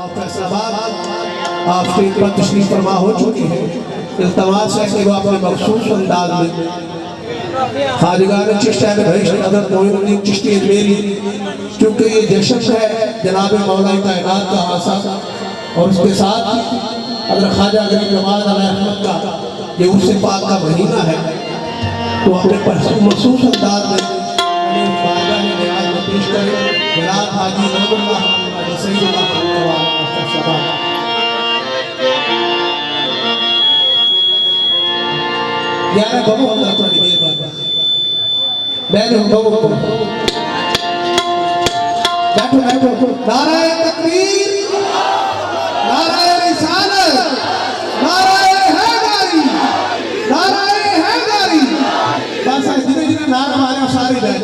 आप फैसलाबाद आप स्टेज पर तशरीफ फरमा हो चुके हैं। इल्तमास है कि वो अपने मखसूस अंदाज में खालिगान चिश्तिया में भैश हज़रत मोइनुद्दीन चिश्ती अजमेरी, क्योंकि ये जश्न है जनाब मौला कायनात का आसा और उसके साथ हज़रत ख्वाजा गरीब नवाज अलैहिर्रहमत का ये उर्स पाक का महीना है, तो अपने मखसूस अंदाज में पेश करें जनाब हाजी रहमतुल्लाह यार बाबू हम थोड़ी देर बाद बैठो बाबू बैठो बैठो। नाराए तकबीर, नाराए रिसालत, नाराए हैदरी, नाराए हैदरी। बस जिन्हें जिन्हें नारा मारे सारे बैठ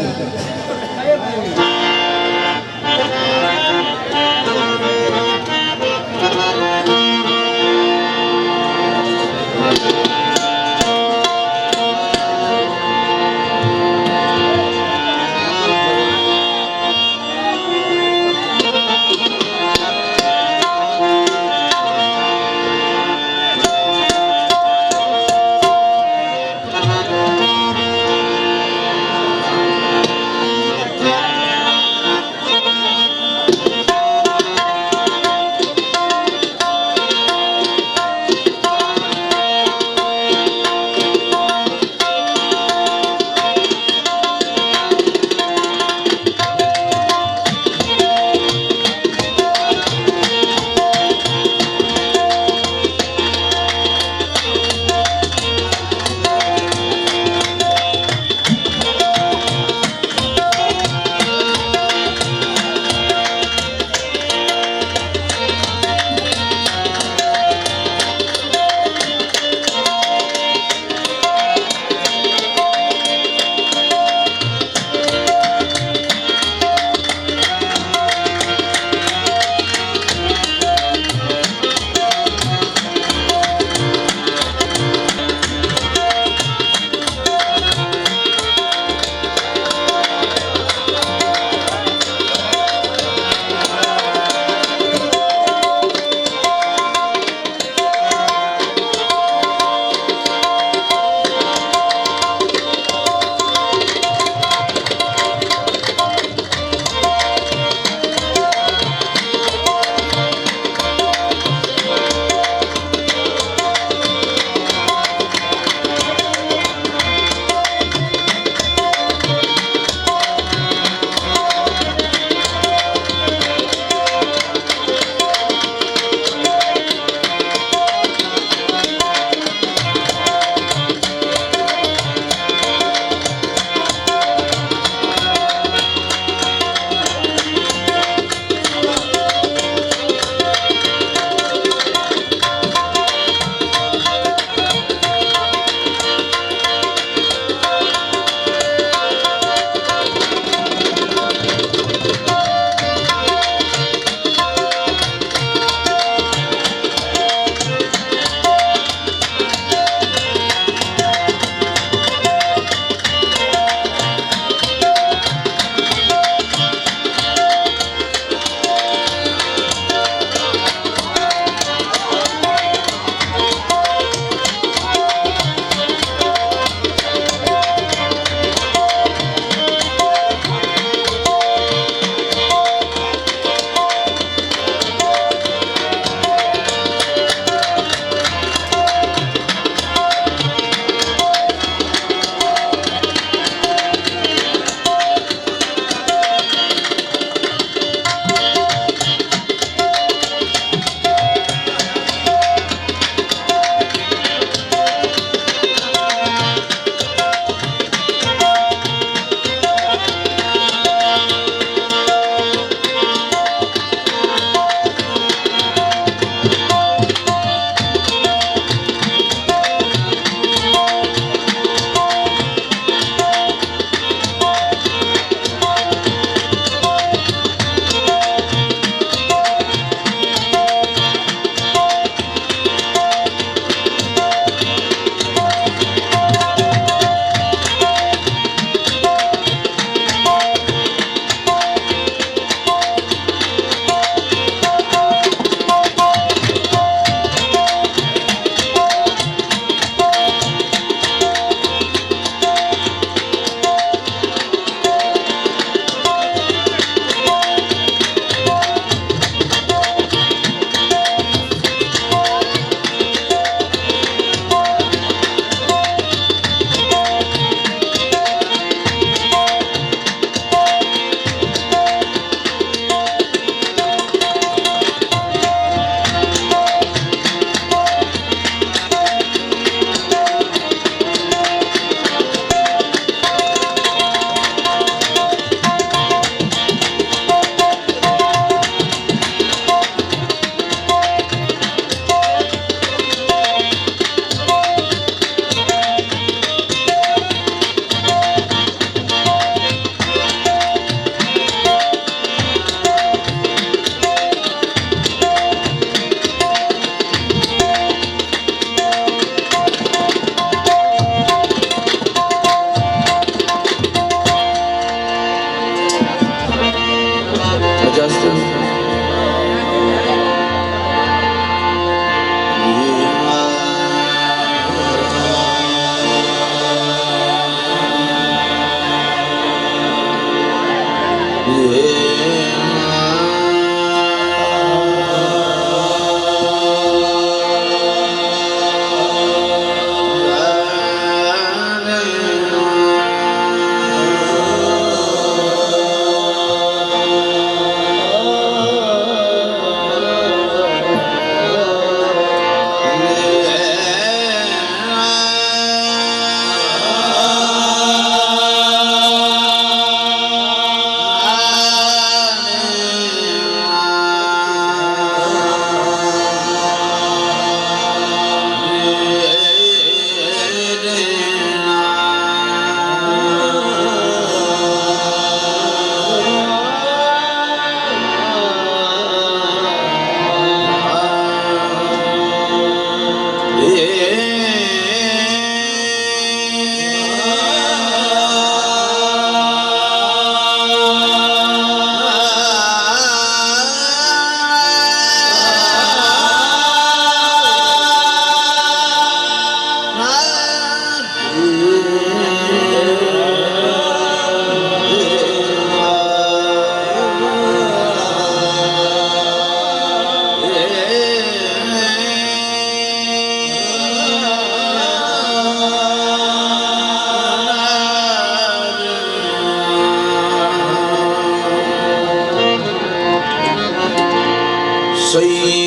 सैयद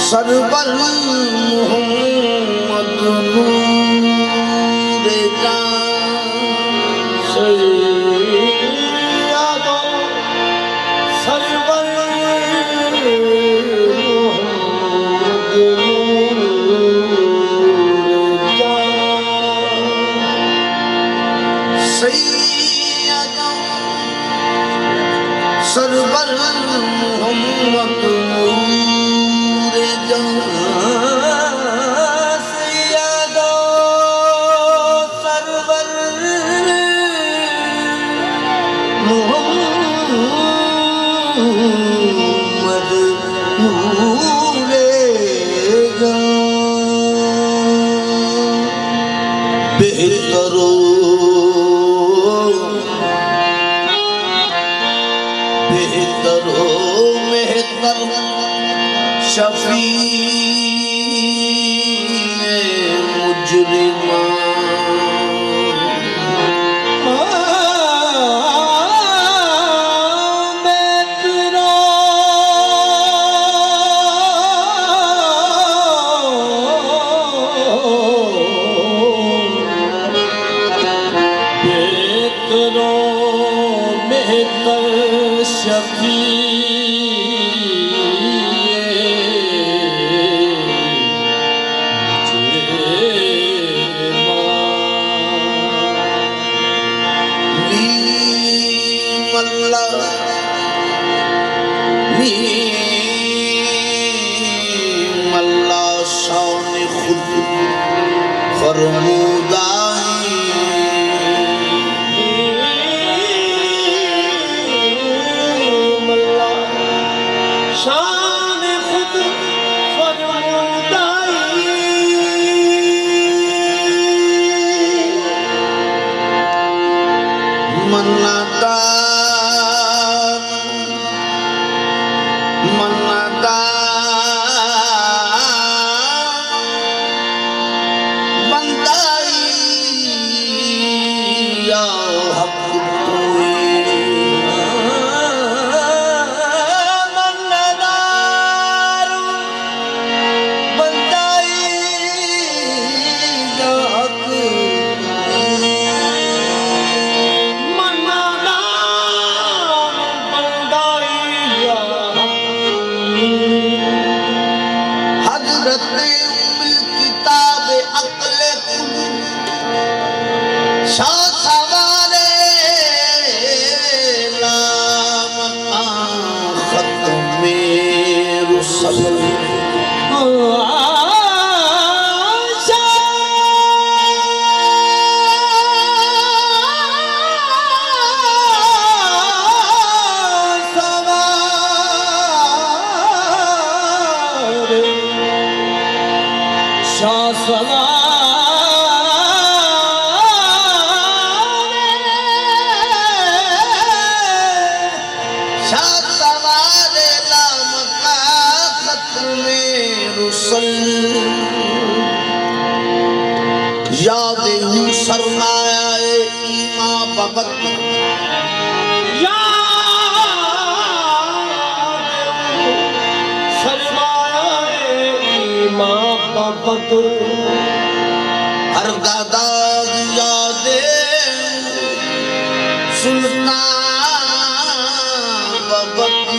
सरवर मोहम्मद नूरे जान सैयद सरवर सरवर मोहम्मद नूरे जहां सैयदो सरवर मोहम्मद नूरे जहां बेहतरो मेहतर शफी मुजरिमा शफी मल्ला शान खुद फरमूदाई मल्ला शान खुद फरमूदाई मन्नाता याद सरमाया ईमा बबत सरमाया ईमा बबत हर दादा याद सुल्तान बबत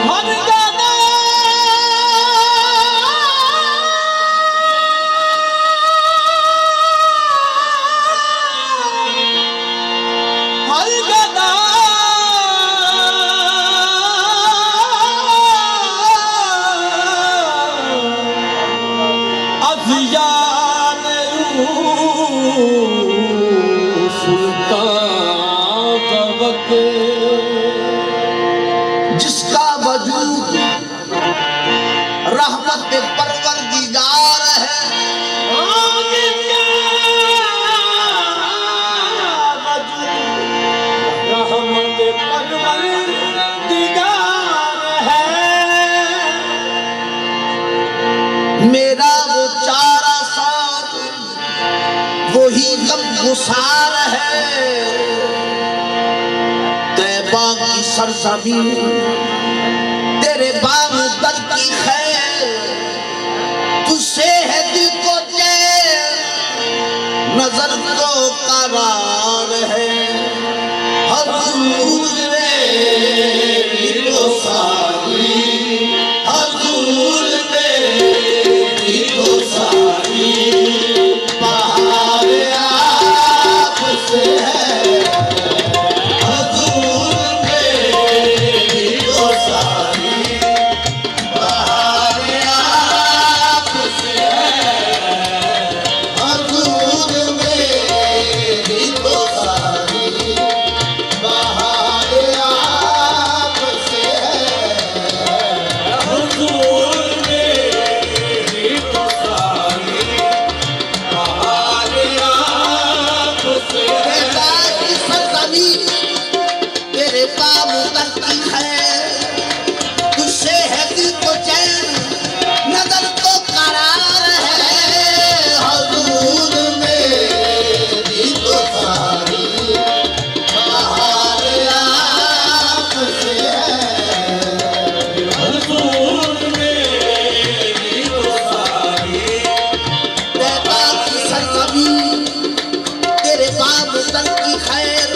हर जिसका वजूद रहमत परवरदिगार है रहमत परवरदिगार है मेरा वो चारा साथ वही गम गुसार तैबा की सरजमीन तेरे बाग दर की खैर, तुझसे है दिल को चैन, नजर को करार है। हजूर मेरी तो सारी, हजूर मेरी तो सारी, बहार आपसे है। हजूर मेरी तो सारी, बहार आपसे है। हजूर मेरी तो सारी, बहार आपसे है। हजूर मेरी तो सारी, बहार आपसे है। तेरे काम करती है, तुझसे है दिल को चैन, नजर को करार है। हजूर मेरी तो सारी, बहार आपसे है। हजूर मेरी तो सारी, तैबा की सरजमीन तेरे बाब दर की खैर,